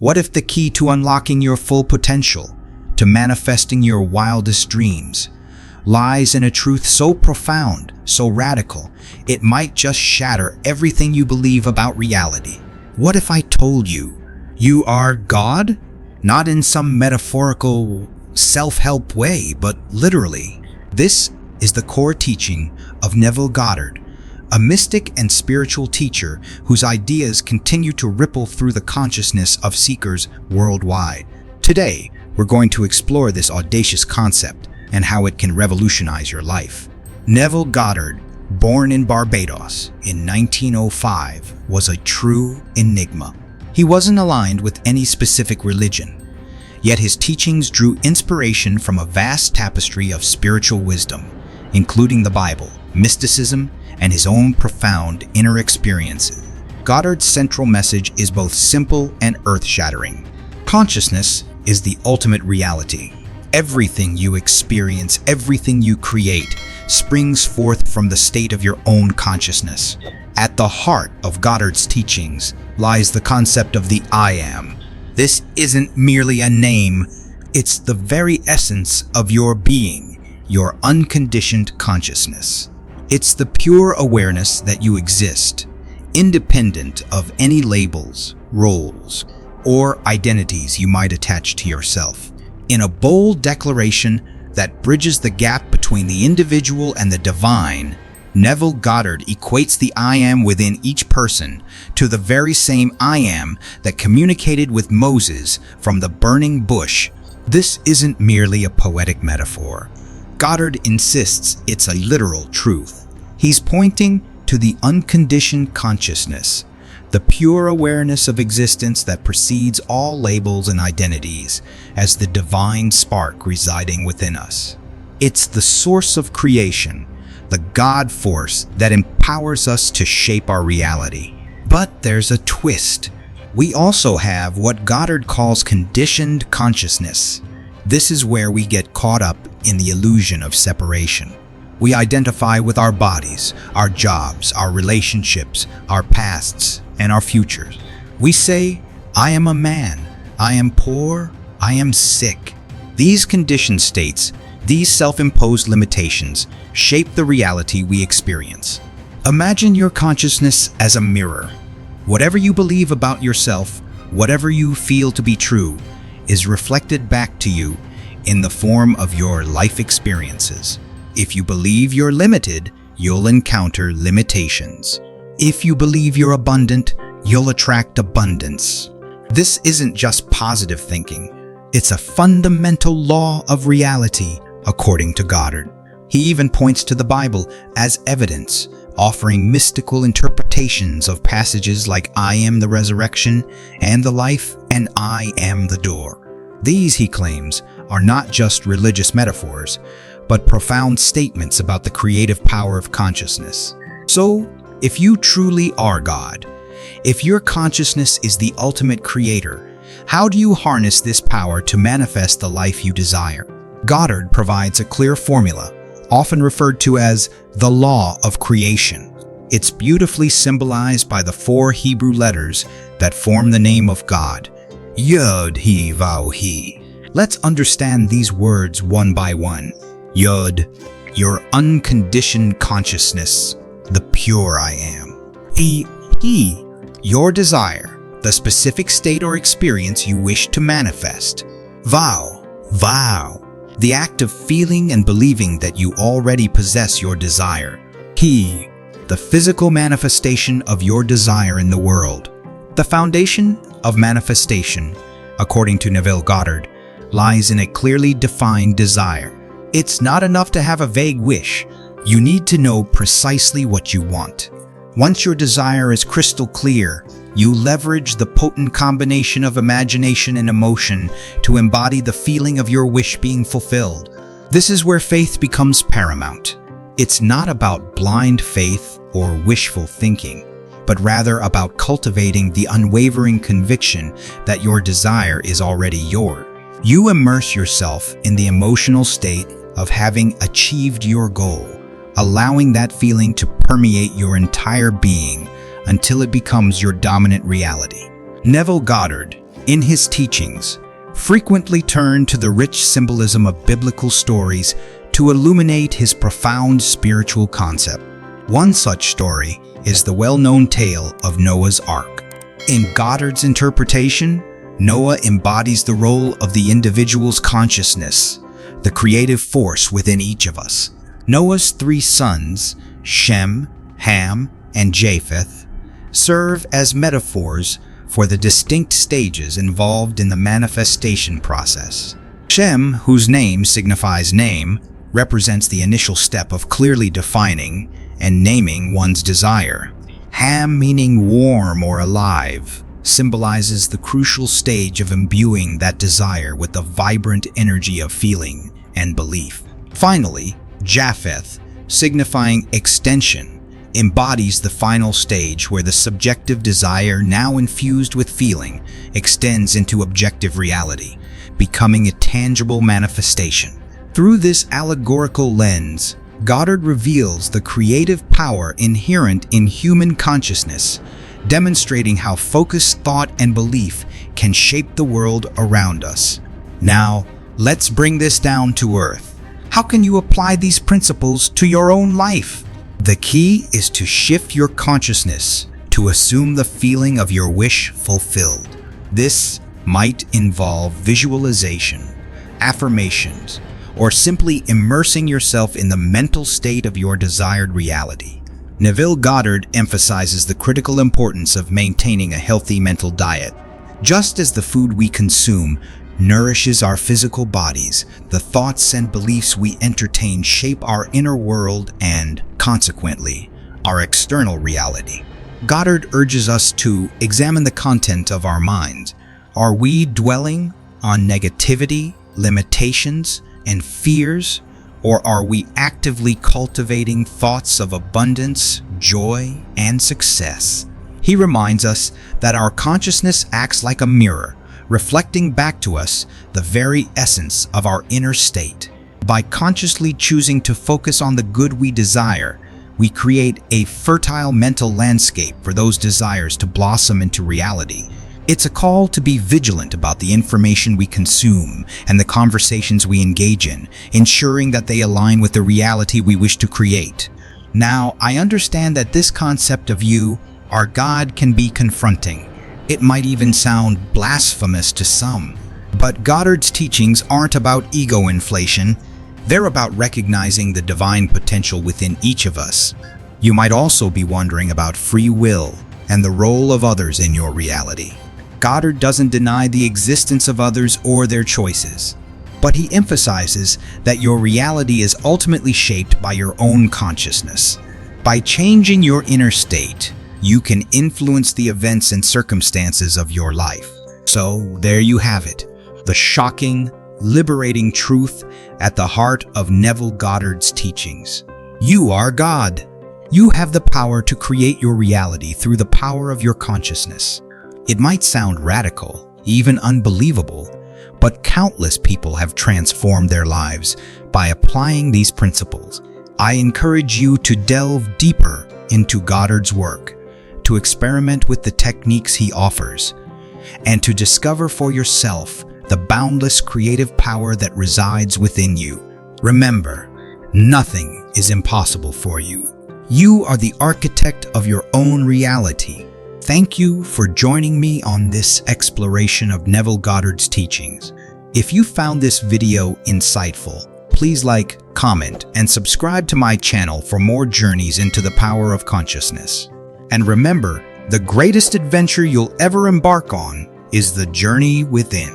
What if the key to unlocking your full potential, to manifesting your wildest dreams, lies in a truth so profound, so radical, it might just shatter everything you believe about reality? What if I told you, you are God? Not in some metaphorical self-help way, but literally. This is the core teaching of Neville Goddard, a mystic and spiritual teacher whose ideas continue to ripple through the consciousness of seekers worldwide. Today, we're going to explore this audacious concept and how it can revolutionize your life. Neville Goddard, born in Barbados in 1905, was a true enigma. He wasn't aligned with any specific religion, yet his teachings drew inspiration from a vast tapestry of spiritual wisdom, including the Bible, mysticism, and his own profound inner experiences. Goddard's central message is both simple and earth-shattering. Consciousness is the ultimate reality. Everything you experience, everything you create, springs forth from the state of your own consciousness. At the heart of Goddard's teachings lies the concept of the I Am. This isn't merely a name, it's the very essence of your being, your unconditioned consciousness. It's the pure awareness that you exist, independent of any labels, roles, or identities you might attach to yourself. In a bold declaration that bridges the gap between the individual and the divine, Neville Goddard equates the I Am within each person to the very same I Am that communicated with Moses from the burning bush. This isn't merely a poetic metaphor. Goddard insists it's a literal truth. He's pointing to the unconditioned consciousness, the pure awareness of existence that precedes all labels and identities, as the divine spark residing within us. It's the source of creation, the God force that empowers us to shape our reality. But there's a twist. We also have what Goddard calls conditioned consciousness. This is where we get caught up in the illusion of separation. We identify with our bodies, our jobs, our relationships, our pasts, and our futures. We say, I am a man, I am poor, I am sick. These conditioned states, these self-imposed limitations, shape the reality we experience. Imagine your consciousness as a mirror. Whatever you believe about yourself, whatever you feel to be true, is reflected back to you in the form of your life experiences. If you believe you're limited, you'll encounter limitations. If you believe you're abundant, you'll attract abundance. This isn't just positive thinking. It's a fundamental law of reality, according to Goddard. He even points to the Bible as evidence, offering mystical interpretations of passages like I am the resurrection and the life, and I am the door. These, he claims, are not just religious metaphors, but profound statements about the creative power of consciousness. So, if you truly are God, if your consciousness is the ultimate creator, how do you harness this power to manifest the life you desire? Goddard provides a clear formula, often referred to as the law of creation. It's beautifully symbolized by the 4 Hebrew letters that form the name of God: Yod, He, Vav, He. Let's understand these words one by one. Yod, your unconditioned consciousness, the pure I am. He, your desire, the specific state or experience you wish to manifest. Vav, the act of feeling and believing that you already possess your desire. He, the physical manifestation of your desire in the world. The foundation of manifestation, according to Neville Goddard, lies in a clearly defined desire. It's not enough to have a vague wish. You need to know precisely what you want. Once your desire is crystal clear, you leverage the potent combination of imagination and emotion to embody the feeling of your wish being fulfilled. This is where faith becomes paramount. It's not about blind faith or wishful thinking, but rather about cultivating the unwavering conviction that your desire is already yours. You immerse yourself in the emotional state of having achieved your goal, allowing that feeling to permeate your entire being until it becomes your dominant reality. Neville Goddard, in his teachings, frequently turned to the rich symbolism of biblical stories to illuminate his profound spiritual concept. One such story is the well-known tale of Noah's Ark. In Goddard's interpretation, Noah embodies the role of the individual's consciousness, the creative force within each of us. Noah's three sons, Shem, Ham, and Japheth, serve as metaphors for the distinct stages involved in the manifestation process. Shem, whose name signifies name, represents the initial step of clearly defining and naming one's desire. Ham, meaning warm or alive, symbolizes the crucial stage of imbuing that desire with the vibrant energy of feeling and belief. Finally, Japheth, signifying extension, embodies the final stage where the subjective desire, now infused with feeling, extends into objective reality, becoming a tangible manifestation. Through this allegorical lens, Goddard reveals the creative power inherent in human consciousness, demonstrating how focused thought and belief can shape the world around us. Now, let's bring this down to earth. How can you apply these principles to your own life? The key is to shift your consciousness to assume the feeling of your wish fulfilled. This might involve visualization, affirmations, or simply immersing yourself in the mental state of your desired reality. Neville Goddard emphasizes the critical importance of maintaining a healthy mental diet. Just as the food we consume nourishes our physical bodies, the thoughts and beliefs we entertain shape our inner world and, consequently, our external reality. Goddard urges us to examine the content of our minds. Are we dwelling on negativity, limitations, and fears, or are we actively cultivating thoughts of abundance, joy, and success? He reminds us that our consciousness acts like a mirror, reflecting back to us the very essence of our inner state. By consciously choosing to focus on the good we desire, we create a fertile mental landscape for those desires to blossom into reality. It's a call to be vigilant about the information we consume and the conversations we engage in, ensuring that they align with the reality we wish to create. Now, I understand that this concept of you, our God, can be confronting. It might even sound blasphemous to some. But Goddard's teachings aren't about ego inflation. They're about recognizing the divine potential within each of us. You might also be wondering about free will and the role of others in your reality. Goddard doesn't deny the existence of others or their choices, but he emphasizes that your reality is ultimately shaped by your own consciousness. By changing your inner state, you can influence the events and circumstances of your life. So there you have it, the shocking, liberating truth at the heart of Neville Goddard's teachings. You are God. You have the power to create your reality through the power of your consciousness. It might sound radical, even unbelievable, but countless people have transformed their lives by applying these principles. I encourage you to delve deeper into Goddard's work, to experiment with the techniques he offers, and to discover for yourself the boundless creative power that resides within you. Remember, nothing is impossible for you. You are the architect of your own reality. Thank you for joining me on this exploration of Neville Goddard's teachings. If you found this video insightful, please like, comment, and subscribe to my channel for more journeys into the power of consciousness. And remember, the greatest adventure you'll ever embark on is the journey within.